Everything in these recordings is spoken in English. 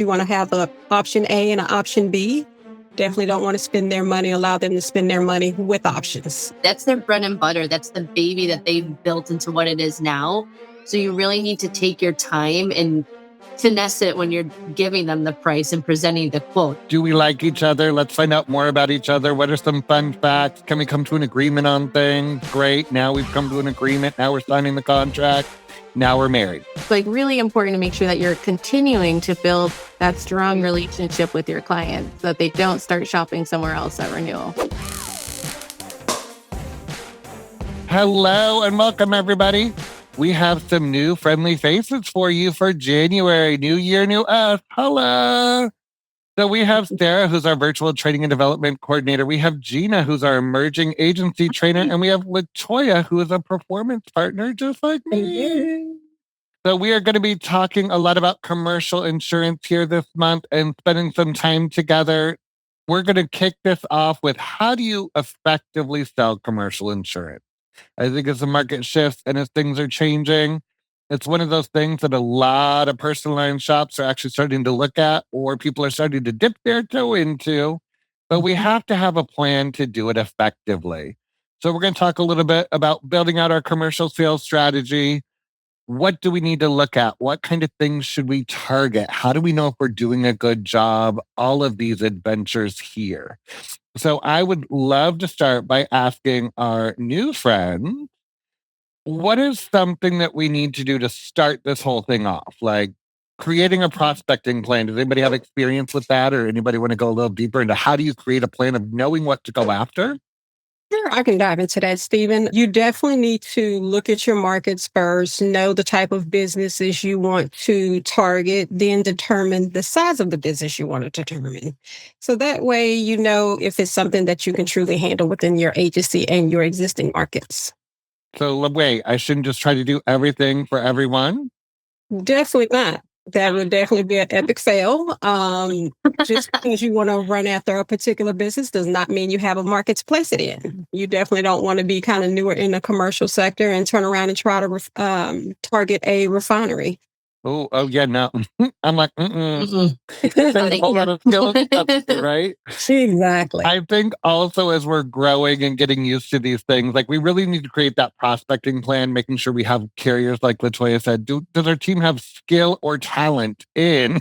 You want to have an option A and an option B. Definitely don't want to spend their money, allow them to spend their money with options. That's their bread and butter. That's the baby that they've built into what it is now. So you really need to take your time and finesse it when you're giving them the price and presenting the quote. Do we like each other? Let's find out more about each other. What are some fun facts? Can we come to an agreement on things? Great. Now we've come to an agreement. Now we're signing the contract. Now we're married. It's like really important to make sure that you're continuing to build that strong relationship with your client so that they don't start shopping somewhere else at renewal. Hello and welcome, everybody. We have some new friendly faces for you for January. New year, new us. Hello. So we have Sarah, who's our virtual training and development coordinator. We have Gina, who's our emerging agency trainer. And we have LaToya, who is a performance partner, just like me. So we are going to be talking a lot about commercial insurance here this month and spending some time together. We're going to kick this off with how do you effectively sell commercial insurance? I think as the market shifts and as things are changing, it's one of those things that a lot of personal line shops are actually starting to look at, or people are starting to dip their toe into, but we have to have a plan to do it effectively. So we're going to talk a little bit about building out our commercial sales strategy. What do we need to look at? What kind of things should we target? How do we know if we're doing a good job? All of these adventures here. So I would love to start by asking our new friend, what is something that we need to do to start this whole thing off? Like creating a prospecting plan. Does anybody have experience with that, or anybody want to go a little deeper into how do you create a plan of knowing what to go after? Sure, I can dive into that, Stephen. You definitely need to look at your markets first, know the type of businesses you want to target, then determine the size of the business you want to determine. So that way, you know if it's something that you can truly handle within your agency and your existing markets. So wait, I shouldn't just try to do everything for everyone? Definitely not. That would definitely be an epic fail. Just because you want to run after a particular business does not mean you have a market to place it in. You definitely don't want to be kind of newer in the commercial sector and turn around and try to target a refinery. Oh yeah, no. I'm like, Mm-mm. There's a whole lot of skills, right? Exactly. I think also as we're growing and getting used to these things, like we really need to create that prospecting plan, making sure we have carriers, like LaToya said. Does our team have skill or talent in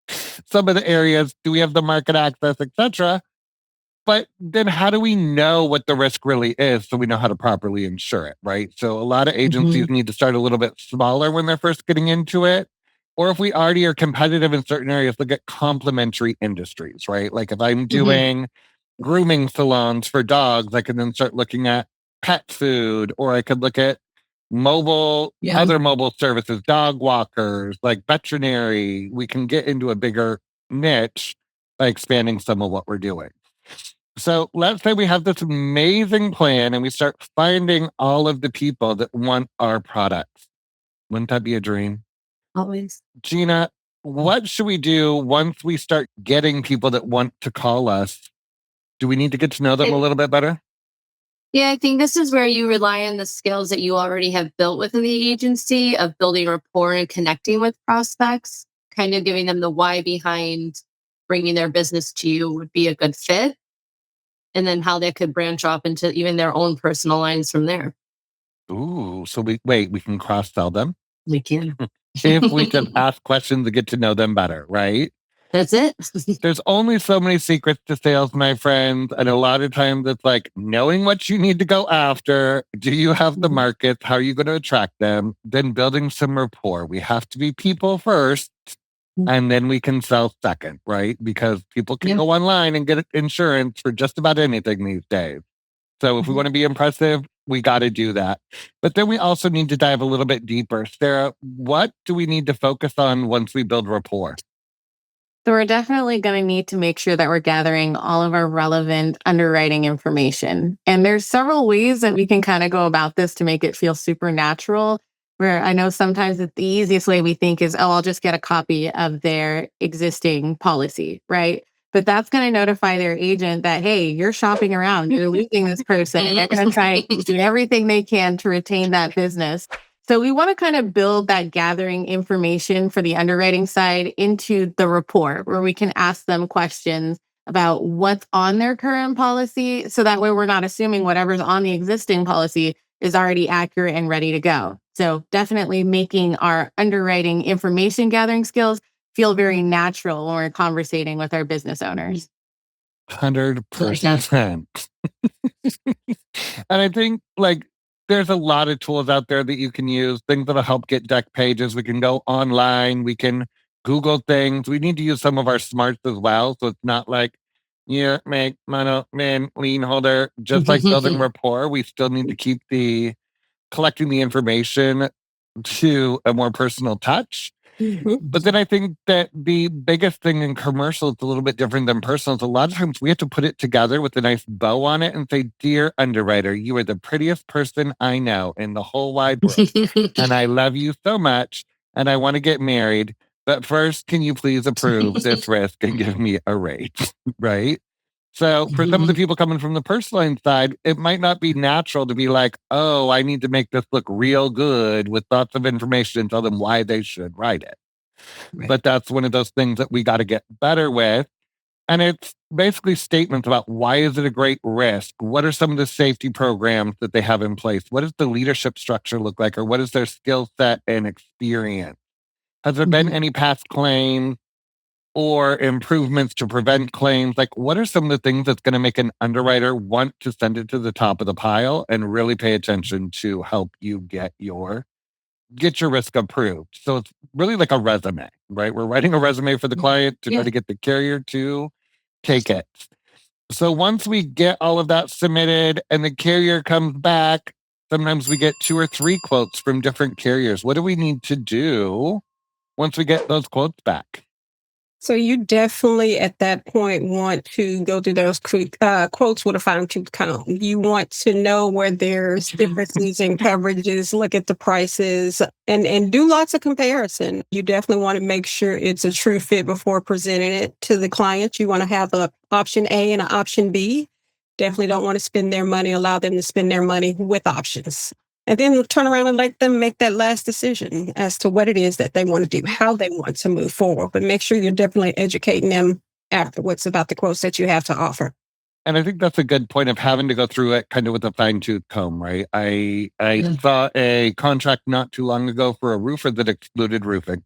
some of the areas? Do we have the market access, etc.? But then how do we know what the risk really is so we know how to properly insure it, right? So a lot of agencies need to start a little bit smaller when they're first getting into it. Or if we already are competitive in certain areas, look at complementary industries, right? Like if I'm doing grooming salons for dogs, I can then start looking at pet food, or I could look at other mobile services, dog walkers, like veterinary. We can get into a bigger niche by expanding some of what we're doing. So let's say we have this amazing plan and we start finding all of the people that want our products. Wouldn't that be a dream? Always. Gina, what should we do once we start getting people that want to call us? Do we need to get to know them a little bit better? Yeah, I think this is where you rely on the skills that you already have built within the agency of building rapport and connecting with prospects, kind of giving them the why behind bringing their business to you would be a good fit. And then how they could branch off into even their own personal lines from there. Ooh, so we can cross-sell them? We can. If we can ask questions to get to know them better, right? That's it. There's only so many secrets to sales, my friends. And a lot of times it's like knowing what you need to go after. Do you have the markets? How are you going to attract them? Then building some rapport. We have to be people first. And then we can sell second, right? Because people can go online and get insurance for just about anything these days. So if we want to be impressive, we got to do that. But then we also need to dive a little bit deeper. Sarah, what do we need to focus on once we build rapport? So we're definitely going to need to make sure that we're gathering all of our relevant underwriting information. And there's several ways that we can kind of go about this to make it feel supernatural. Where I know sometimes the easiest way we think is, I'll just get a copy of their existing policy, right? But that's going to notify their agent that, hey, you're shopping around, you're losing this person. They're going to try to do everything they can to retain that business. So we want to kind of build that gathering information for the underwriting side into the report where we can ask them questions about what's on their current policy. So that way we're not assuming whatever's on the existing policy is already accurate and ready to go. So definitely making our underwriting information gathering skills feel very natural when we're conversating with our business owners. 100%. And I think there's a lot of tools out there that you can use, things that'll help get deck pages. We can go online, we can Google things. We need to use some of our smarts as well. So it's not like you make money, man, lien holder, just like building rapport. We still need to keep collecting the information to a more personal touch. But then I think that the biggest thing in commercial is a little bit different than personal. A lot of times we have to put it together with a nice bow on it and say, "Dear underwriter, you are the prettiest person I know in the whole wide world. And I love you so much. And I want to get married. But first, can you please approve this risk and give me a rate?" Right? So for some of the people coming from the personal line side, it might not be natural to be like, "Oh, I need to make this look real good with lots of information and tell them why they should write it." Right. But that's one of those things that we got to get better with. And it's basically statements about why is it a great risk? What are some of the safety programs that they have in place? What does the leadership structure look like? Or what is their skill set and experience? Has there been any past claims or improvements to prevent claims? Like, what are some of the things that's going to make an underwriter want to send it to the top of the pile and really pay attention to help you get your risk approved? So it's really like a resume, right? We're writing a resume for the client to try to get the carrier to take it. So once we get all of that submitted and the carrier comes back, sometimes we get 2 or 3 quotes from different carriers. What do we need to do once we get those quotes back? So you definitely at that point want to go through those quotes with a fine tooth comb. You want to know where there's differences in coverages, look at the prices, and do lots of comparison. You definitely want to make sure it's a true fit before presenting it to the client. You want to have an option A and an option B. Definitely don't want to spend their money, allow them to spend their money with options. And then turn around and let them make that last decision as to what it is that they want to do, how they want to move forward. But make sure you're definitely educating them afterwards about the quotes that you have to offer. And I think that's a good point of having to go through it kind of with a fine tooth comb, right? I saw a contract not too long ago for a roofer that excluded roofing.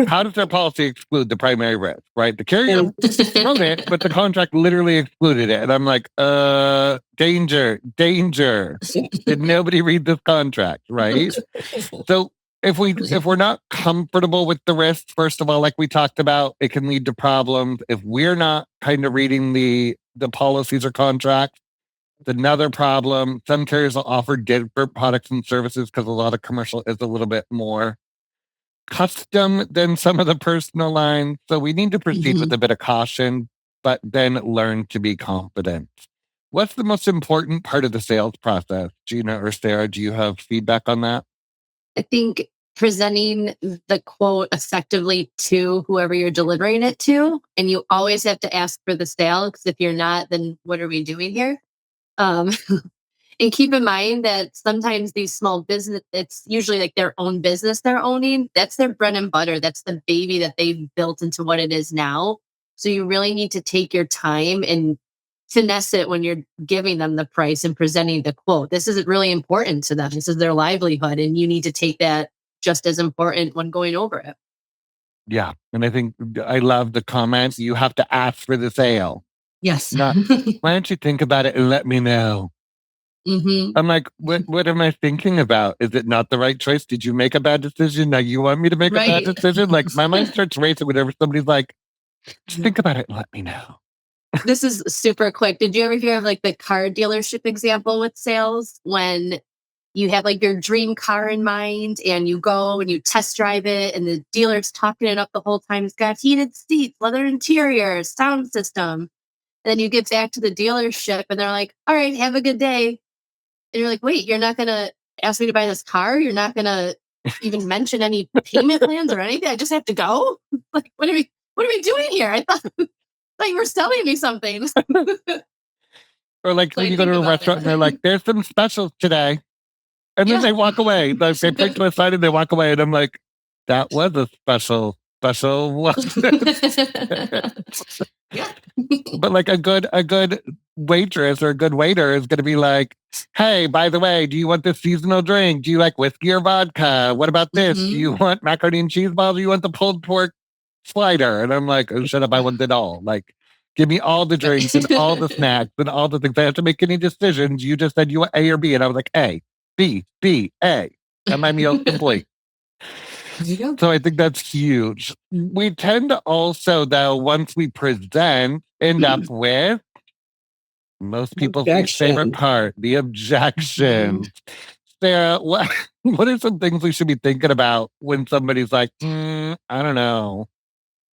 How does their policy exclude the primary risk, right? The carrier wrote it, but the contract literally excluded it. And I'm like, danger. Did nobody read this contract, right? So if we're not comfortable with the risk, first of all, like we talked about, it can lead to problems. If we're not kind of reading the policies or contracts, it's another problem. Some carriers will offer different products and services because a lot of commercial is a little bit more custom than some of the personal lines. So we need to proceed with a bit of caution, but then learn to be confident. What's the most important part of the sales process? Gina or Sarah, do you have feedback on that? I think presenting the quote effectively to whoever you're delivering it to, and you always have to ask for the sale, because if you're not, then what are we doing here? Um, and keep in mind that sometimes these small business, it's usually like their own business they're owning. That's their bread and butter. That's the baby that they've built into what it is now. So you really need to take your time and finesse it when you're giving them the price and presenting the quote. This is really important to them. This is their livelihood, and you need to take that just as important when going over it. Yeah. And I think I love the comments. You have to ask for the sale. Yes. Not, why don't you think about it and let me know? I'm like, what am I thinking about? Is it not the right choice? Did you make a bad decision? Now you want me to make a bad decision? Like my mind starts racing whenever somebody's like, just think about it and let me know. This is super quick. Did you ever hear of like the car dealership example with sales, when you have like your dream car in mind and you go and you test drive it and the dealer's talking it up the whole time? It's got heated seats, leather interior, sound system. And then you get back to the dealership and they're like, all right, have a good day. And you're like, wait, you're not going to ask me to buy this car? You're not going to even mention any payment plans or anything? I just have to go? Like, what are we doing here? I thought you were selling me something. Or like when you go to a restaurant and they're like, there's some specials today. And then they walk away. Like, they pick to a side and they walk away. And I'm like, that was a special one. Yeah. But like a good waitress or a good waiter is going to be like, hey, by the way, do you want this seasonal drink? Do you like whiskey or vodka? What about this? Do you want macaroni and cheese balls? Do you want the pulled pork slider? And I'm like, oh, shut up, I want it all. Like, give me all the drinks and all the snacks and all the things. I have to make any decisions. You just said you want A or B, and I was like, A, B, B, A, and my meal's complete. So I think that's huge. We tend to also, though, once we present, end up with most people's least favorite Objection. part, the objections. Sarah, what are some things we should be thinking about when somebody's like, I don't know.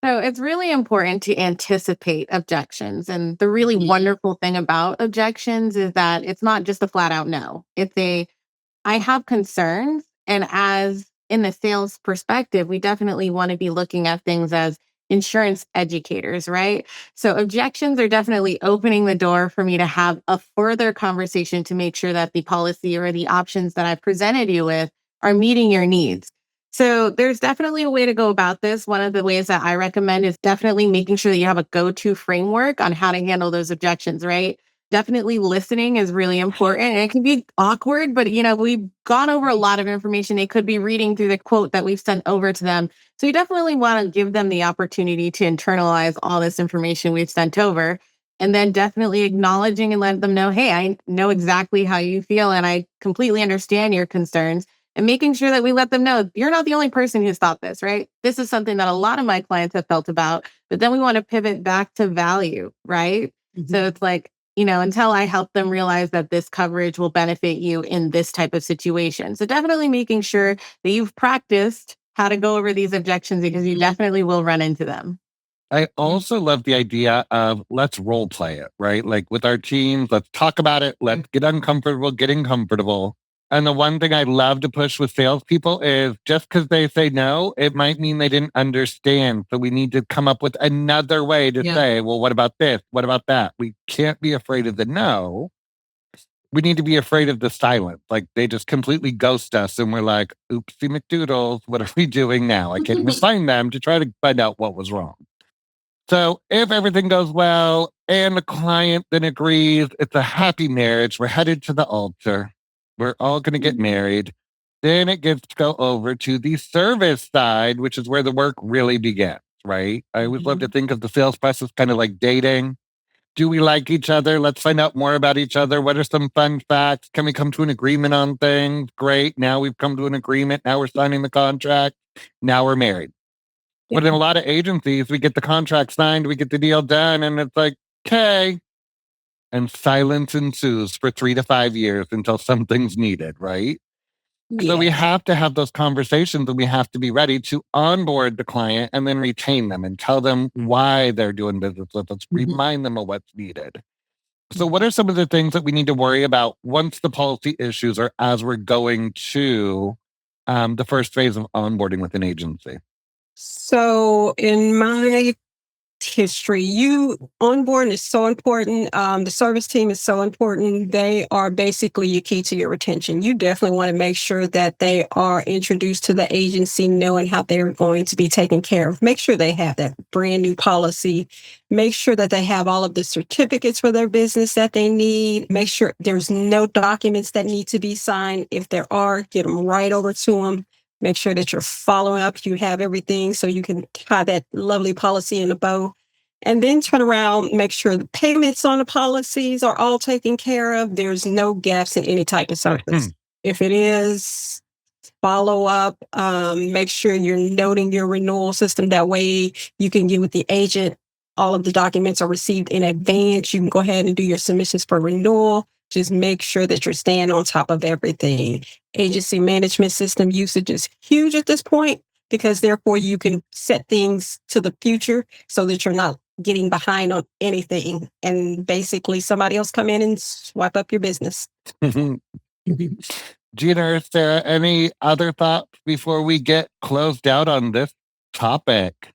So it's really important to anticipate objections. And the really wonderful thing about objections is that it's not just a flat out no. It's I have concerns. And as in the sales perspective, we definitely want to be looking at things as insurance educators, right? So objections are definitely opening the door for me to have a further conversation to make sure that the policy or the options that I've presented you with are meeting your needs. So there's definitely a way to go about this. One of the ways that I recommend is definitely making sure that you have a go-to framework on how to handle those objections, right? Definitely listening is really important. And it can be awkward, but we've gone over a lot of information. They could be reading through the quote that we've sent over to them. So you definitely want to give them the opportunity to internalize all this information we've sent over. And then definitely acknowledging and letting them know, hey, I know exactly how you feel and I completely understand your concerns. And making sure that we let them know you're not the only person who's thought this, right? This is something that a lot of my clients have felt about, but then we want to pivot back to value, right? So it's like, until I help them realize that this coverage will benefit you in this type of situation. So definitely making sure that you've practiced how to go over these objections because you definitely will run into them. I also love the idea of let's role play it, right? Like with our teams, let's talk about it. Let's get uncomfortable, getting comfortable. And the one thing I love to push with salespeople is just because they say no, it might mean they didn't understand. So we need to come up with another way to say, well, what about this? What about that? We can't be afraid of the no. We need to be afraid of the silence. Like they just completely ghost us and we're like, oopsie McDoodles, what are we doing now? I can't even find them to try to find out what was wrong. So if everything goes well and the client then agrees, it's a happy marriage. We're headed to the altar. We're all going to get married. Then it gets to go over to the service side, which is where the work really begins, right? I always love to think of the sales process kind of like dating. Do we like each other? Let's find out more about each other. What are some fun facts? Can we come to an agreement on things? Great. Now we've come to an agreement. Now we're signing the contract. Now we're married. But in a lot of agencies, we get the contract signed, we get the deal done, and it's like, okay. And silence ensues for 3 to 5 years until something's needed, right? So we have to have those conversations and we have to be ready to onboard the client and then retain them and tell them why they're doing business with us, remind them of what's needed. So, what are some of the things that we need to worry about once the policy issues or as we're going to the first phase of onboarding with an agency? So, in my history, you onboarding is so important. The service team is so important. They are basically your key to your retention. You definitely want to make sure that they are introduced to the agency, knowing how they're going to be taken care of. Make sure they have that brand new policy. Make sure that they have all of the certificates for their business that they need. Make sure there's no documents that need to be signed. If there are, get them right over to them. Make sure that you're following up. You have everything so you can tie that lovely policy in a bow. And then turn around, make sure the payments on the policies are all taken care of. There's no gaps in any type of service. If it is, follow up. Make sure you're noting your renewal system. That way you can get with the agent. All of the documents are received in advance. You can go ahead and do your submissions for renewal. Just make sure that you're staying on top of everything. Agency management system usage is huge at this point because therefore you can set things to the future so that you're not getting behind on anything and basically somebody else come in and swipe up your business. Gina or Sarah, any other thoughts before we get closed out on this topic?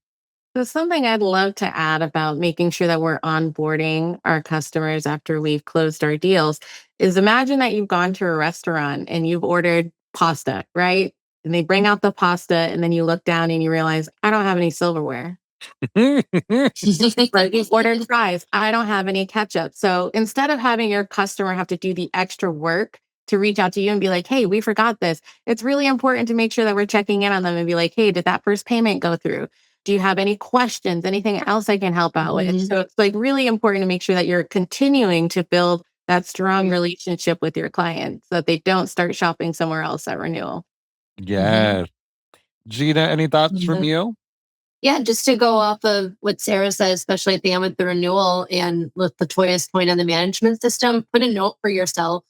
So something I'd love to add about making sure that we're onboarding our customers after we've closed our deals is imagine that you've gone to a restaurant and you've ordered pasta, right? And they bring out the pasta and then you look down and you realize, I don't have any silverware. Like you've ordered fries. I don't have any ketchup. So instead of having your customer have to do the extra work to reach out to you and be like, hey, we forgot this, it's really important to make sure that we're checking in on them and be like, hey, did that first payment go through? Do you have any questions? Anything else I can help out with? So it's like really important to make sure that you're continuing to build that strong relationship with your clients so that they don't start shopping somewhere else at renewal. Yes. Gina, any thoughts from you? Yeah, just to go off of what Sarah said, especially at the end with the renewal and with Latoya's point on the management system, put a note for yourself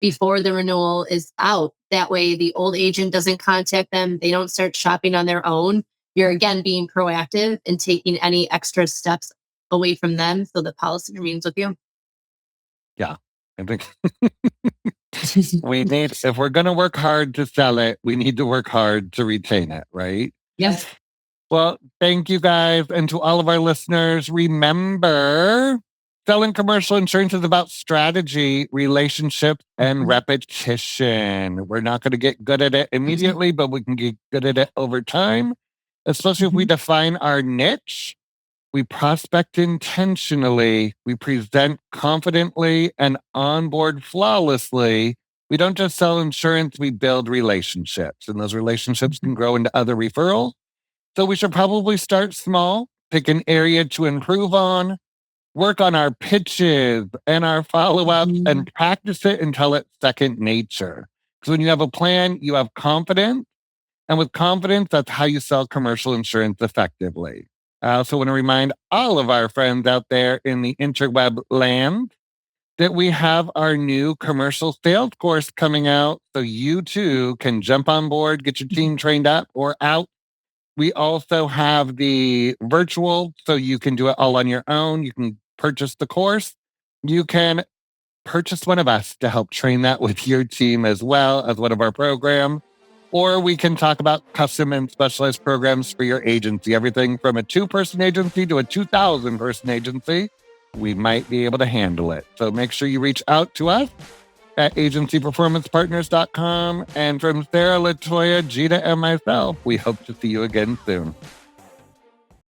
before the renewal is out. That way the old agent doesn't contact them. They don't start shopping on their own. You're again being proactive and taking any extra steps away from them so the policy remains with you. Yeah. I think if we're going to work hard to sell it, we need to work hard to retain it, right? Yes. Well, thank you guys. And to all of our listeners, remember, selling commercial insurance is about strategy, relationship, and repetition. We're not going to get good at it immediately, but we can get good at it over time, especially if we define our niche. We prospect intentionally, we present confidently, and onboard flawlessly. We don't just sell insurance, we build relationships, and those relationships can grow into other referrals. So we should probably start small, pick an area to improve on, work on our pitches and our follow-ups, and practice it until it's second nature. Because when you have a plan, you have confidence. And with confidence, that's how you sell commercial insurance effectively. I also want to remind all of our friends out there in the interweb land that we have our new commercial sales course coming out. So you too can jump on board, get your team trained up or out. We also have the virtual, so you can do it all on your own. You can purchase the course. You can purchase one of us to help train that with your team as well as one of our programs. Or we can talk about custom and specialized programs for your agency, everything from a 2-person agency to a 2,000-person agency. We might be able to handle it. So make sure you reach out to us at agencyperformancepartners.com. And from Sarah, Latoya, Gina, and myself, we hope to see you again soon.